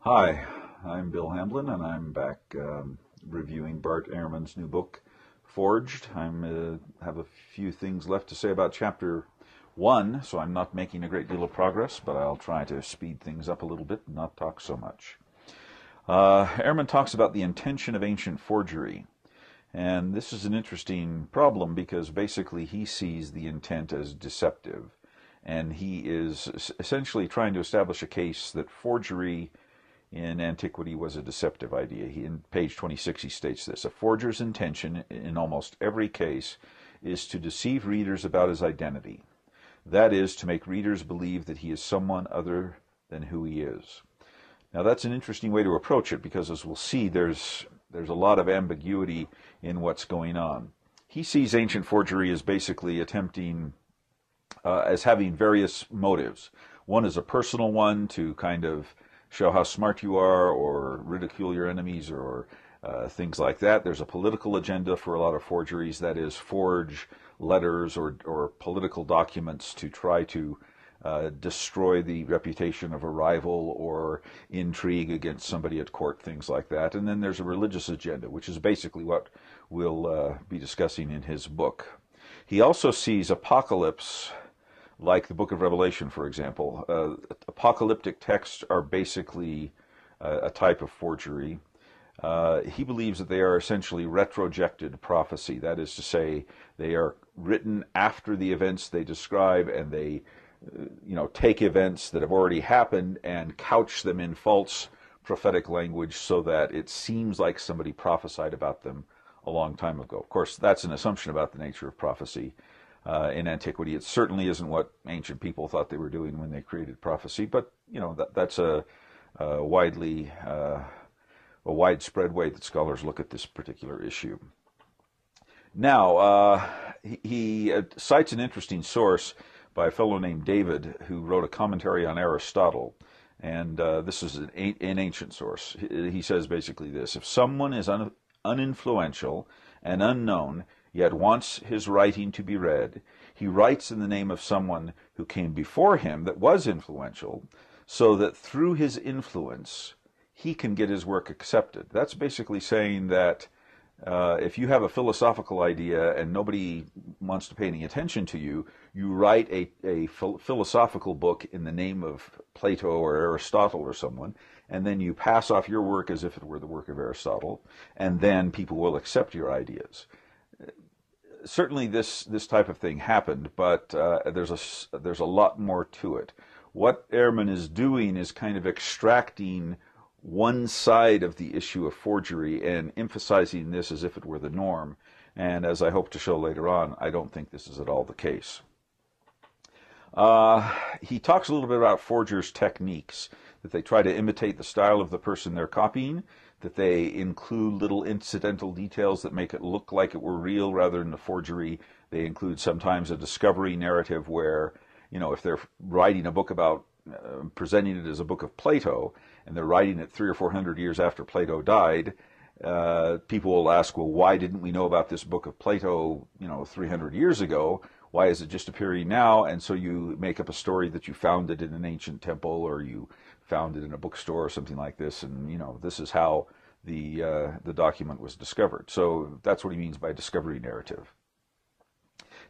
Hi, I'm Bill Hamblin, and I'm back reviewing Bart Ehrman's new book, Forged. I have a few things left to say about Chapter 1, so I'm not making a great deal of progress, but I'll try to speed things up a little bit and not talk so much. Ehrman talks about the intention of ancient forgery, and this is an interesting problem because basically he sees the intent as deceptive, and he is essentially trying to establish a case that forgery in antiquity was a deceptive idea. In page 26 he states this: a forger's intention in almost every case is to deceive readers about his identity. That is, to make readers believe that he is someone other than who he is. Now that's an interesting way to approach it because, as we'll see, there's a lot of ambiguity in what's going on. He sees ancient forgery as basically attempting, as having various motives. One is a personal one, to kind of show how smart you are or ridicule your enemies or things like that. There's a political agenda for a lot of forgeries, that is, forge letters or political documents to try to destroy the reputation of a rival or intrigue against somebody at court, things like that. And then there's a religious agenda, which is basically what we'll be discussing in his book. He also sees apocalypse, like the book of Revelation, for example. Apocalyptic texts are basically a type of forgery. He believes that they are essentially retrojected prophecy. That is to say, they are written after the events they describe, and they take events that have already happened and couch them in false prophetic language so that it seems like somebody prophesied about them a long time ago. Of course, that's an assumption about the nature of prophecy. In antiquity, it certainly isn't what ancient people thought they were doing when they created prophecy, but that's a widespread way that scholars look at this particular issue. Now, he cites an interesting source by a fellow named David, who wrote a commentary on Aristotle, and this is an ancient source. He says basically this: if someone is uninfluential and unknown, yet wants his writing to be read, he writes in the name of someone who came before him that was influential, so that through his influence he can get his work accepted. That's basically saying that if you have a philosophical idea and nobody wants to pay any attention to you, you write a philosophical book in the name of Plato or Aristotle or someone, and then you pass off your work as if it were the work of Aristotle, and then people will accept your ideas. Certainly this type of thing happened, but there's a lot more to it. What Ehrman is doing is kind of extracting one side of the issue of forgery and emphasizing this as if it were the norm. And as I hope to show later on, I don't think this is at all the case. He talks a little bit about forgers' techniques, that they try to imitate the style of the person they're copying, that they include little incidental details that make it look like it were real rather than a forgery. They include sometimes a discovery narrative where, if they're writing a book about, presenting it as a book of Plato, and they're writing it 300 or 400 years after Plato died, people will ask, well, why didn't we know about this book of Plato, 300 years ago? Why is it just appearing now? And so you make up a story that you found it in an ancient temple, or you found it in a bookstore or something like this, and this is how the document was discovered. So that's what he means by discovery narrative.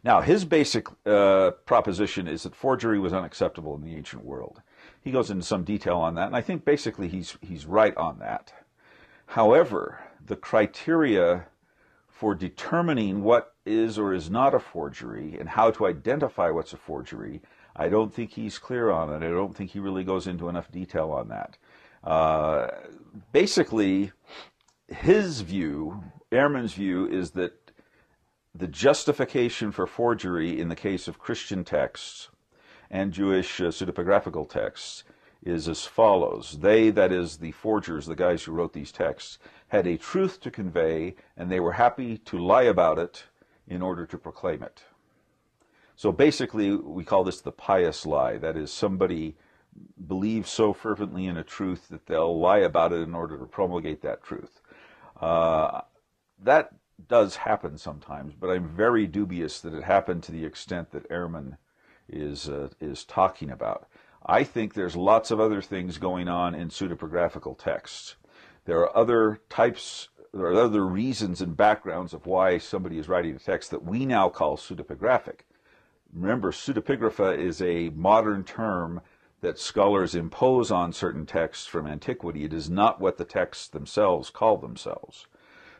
Now, his basic proposition is that forgery was unacceptable in the ancient world. He goes into some detail on that, and I think basically he's right on that. However, the criteria for determining what is or is not a forgery and how to identify what's a forgery, I don't think he's clear on it. I don't think he really goes into enough detail on that. Basically, his view, Ehrman's view, is that the justification for forgery in the case of Christian texts and Jewish pseudepigraphical texts is as follows. They, that is the forgers, the guys who wrote these texts, had a truth to convey, and they were happy to lie about it in order to proclaim it. So basically, we call this the pious lie. That is, somebody believes so fervently in a truth that they'll lie about it in order to promulgate that truth. That does happen sometimes, but I'm very dubious that it happened to the extent that Ehrman is talking about. I think there's lots of other things going on in pseudepigraphical texts. There are other types, there are other reasons and backgrounds of why somebody is writing a text that we now call pseudepigraphic. Remember, pseudepigrapha is a modern term that scholars impose on certain texts from antiquity. It is not what the texts themselves call themselves.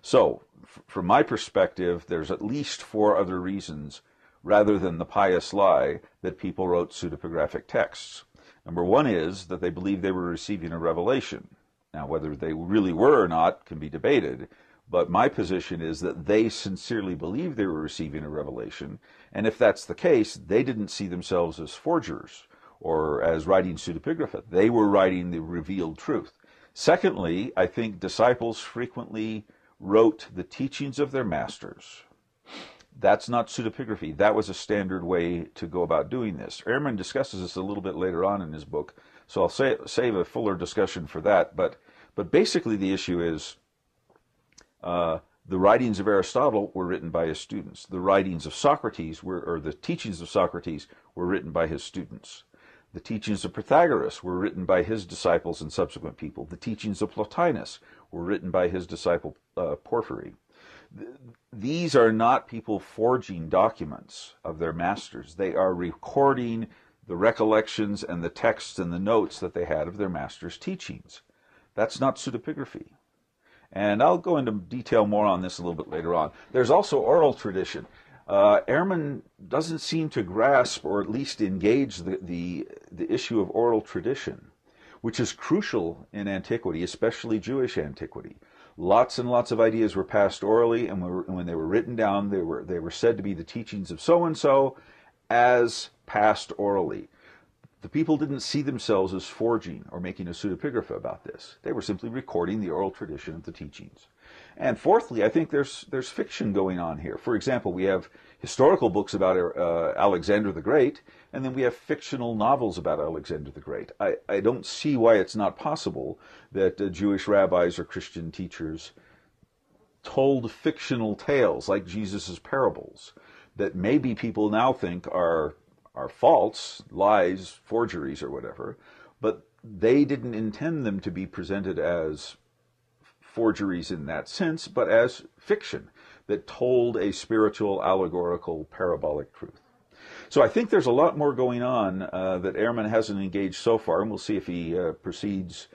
So, from my perspective, there's at least 4 other reasons, rather than the Pious Lie, that people wrote pseudepigraphic texts. Number 1 is that they believed they were receiving a revelation. Now, whether they really were or not can be debated, but my position is that they sincerely believed they were receiving a revelation, and if that's the case, they didn't see themselves as forgers or as writing pseudepigrapha. They were writing the revealed truth. Secondly, I think disciples frequently wrote the teachings of their masters. That's not pseudepigraphy. That was a standard way to go about doing this. Ehrman discusses this a little bit later on in his book, so I'll save a fuller discussion for that. But basically the issue is the writings of Aristotle were written by his students. The writings of Socrates or the teachings of Socrates were written by his students. The teachings of Pythagoras were written by his disciples and subsequent people. The teachings of Plotinus were written by his disciple Porphyry. These are not people forging documents of their masters. They are recording the recollections and the texts and the notes that they had of their masters' teachings. That's not pseudepigraphy. And I'll go into detail more on this a little bit later on. There's also oral tradition. Ehrman doesn't seem to grasp or at least engage the issue of oral tradition, which is crucial in antiquity, especially Jewish antiquity. Lots and lots of ideas were passed orally, and when they were written down, they were said to be the teachings of so-and-so as passed orally. The people didn't see themselves as forging or making a pseudepigrapha about this. They were simply recording the oral tradition of the teachings. And fourthly, I think there's fiction going on here. For example, we have historical books about Alexander the Great, and then we have fictional novels about Alexander the Great. I don't see why it's not possible that Jewish rabbis or Christian teachers told fictional tales like Jesus' parables that maybe people now think are false, lies, forgeries, or whatever, but they didn't intend them to be presented as forgeries in that sense, but as fiction that told a spiritual, allegorical, parabolic truth. So I think there's a lot more going on that Ehrman hasn't engaged so far, and we'll see if he proceeds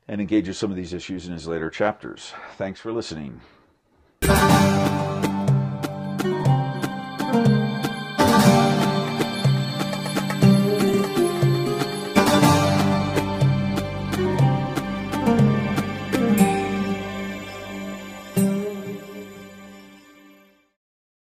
and engages some of these issues in his later chapters. Thanks for listening.